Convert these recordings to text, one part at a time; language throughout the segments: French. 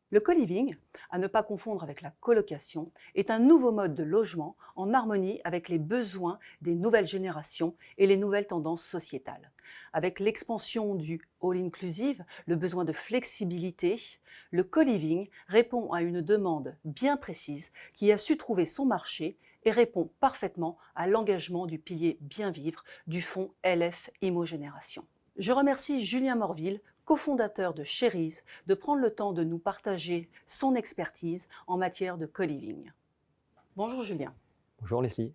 Le co-living, à ne pas confondre avec la colocation, est un nouveau mode de logement en harmonie avec les besoins des nouvelles générations et les nouvelles tendances sociétales. Avec l'expansion du all-inclusive, le besoin de flexibilité, le co-living répond à une demande bien précise qui a su trouver son marché et répond parfaitement à l'engagement du pilier Bien Vivre du fonds LF Imo Génération. Je remercie Julien Morville, cofondateur de Sharys, de prendre le temps de nous partager son expertise en matière de co-living. Bonjour Julien. Bonjour Leslie.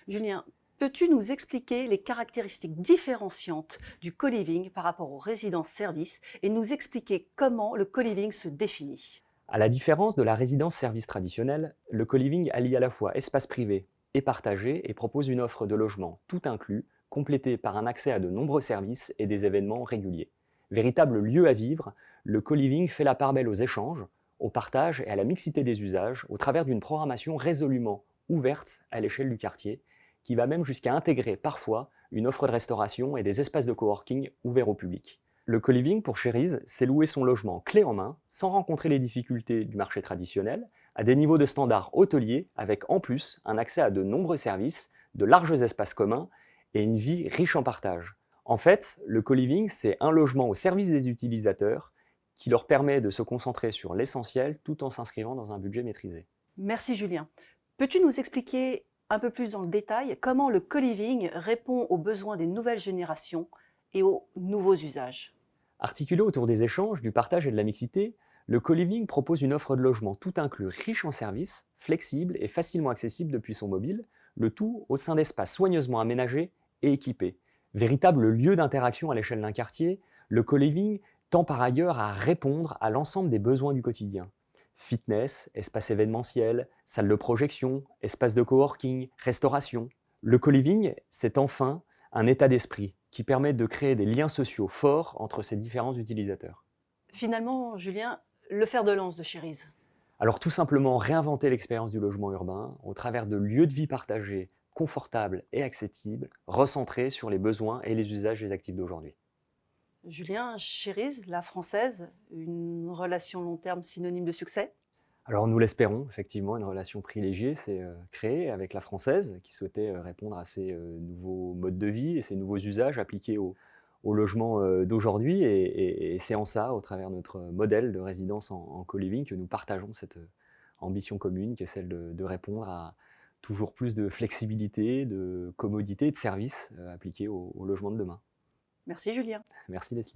Julien, peux-tu nous expliquer les caractéristiques différenciantes du co-living par rapport aux résidences-services et nous expliquer comment le co-living se définit? À la différence de la résidence-service traditionnelle, le co-living allie à la fois espace privé et partagé et propose une offre de logement tout inclus, complétée par un accès à de nombreux services et des événements réguliers. Véritable lieu à vivre, le co-living fait la part belle aux échanges, au partage et à la mixité des usages au travers d'une programmation résolument ouverte à l'échelle du quartier, qui va même jusqu'à intégrer parfois une offre de restauration et des espaces de coworking ouverts au public. Le co-living pour Sharys, c'est louer son logement clé en main, sans rencontrer les difficultés du marché traditionnel, à des niveaux de standards hôteliers, avec en plus un accès à de nombreux services, de larges espaces communs et une vie riche en partage. En fait, le co-living, c'est un logement au service des utilisateurs qui leur permet de se concentrer sur l'essentiel tout en s'inscrivant dans un budget maîtrisé. Merci Julien. Peux-tu nous expliquer un peu plus dans le détail comment le co-living répond aux besoins des nouvelles générations et aux nouveaux usages? Articulé autour des échanges, du partage et de la mixité, le co-living propose une offre de logement tout inclus riche en services, flexible et facilement accessible depuis son mobile, le tout au sein d'espaces soigneusement aménagés et équipés. Véritable lieu d'interaction à l'échelle d'un quartier, le co-living tend par ailleurs à répondre à l'ensemble des besoins du quotidien. Fitness, espace événementiel, salle de projection, espace de coworking, restauration. Le co-living, c'est enfin un état d'esprit qui permet de créer des liens sociaux forts entre ces différents utilisateurs. Finalement, Julien, le fer de lance de Sharys. Alors tout simplement réinventer l'expérience du logement urbain au travers de lieux de vie partagés, confortables et accessibles, recentrés sur les besoins et les usages des actifs d'aujourd'hui. Julien, Sharys, la française, une relation long terme synonyme de succès? Alors nous l'espérons, effectivement, une relation privilégiée s'est créée avec la française qui souhaitait répondre à ces nouveaux modes de vie et ces nouveaux usages appliqués au logement d'aujourd'hui. Et c'est en ça, au travers de notre modèle de résidence en co-living, que nous partageons cette ambition commune qui est celle de répondre à toujours plus de flexibilité, de commodité et de services appliqués au logement de demain. Merci Julien. Merci Leslie.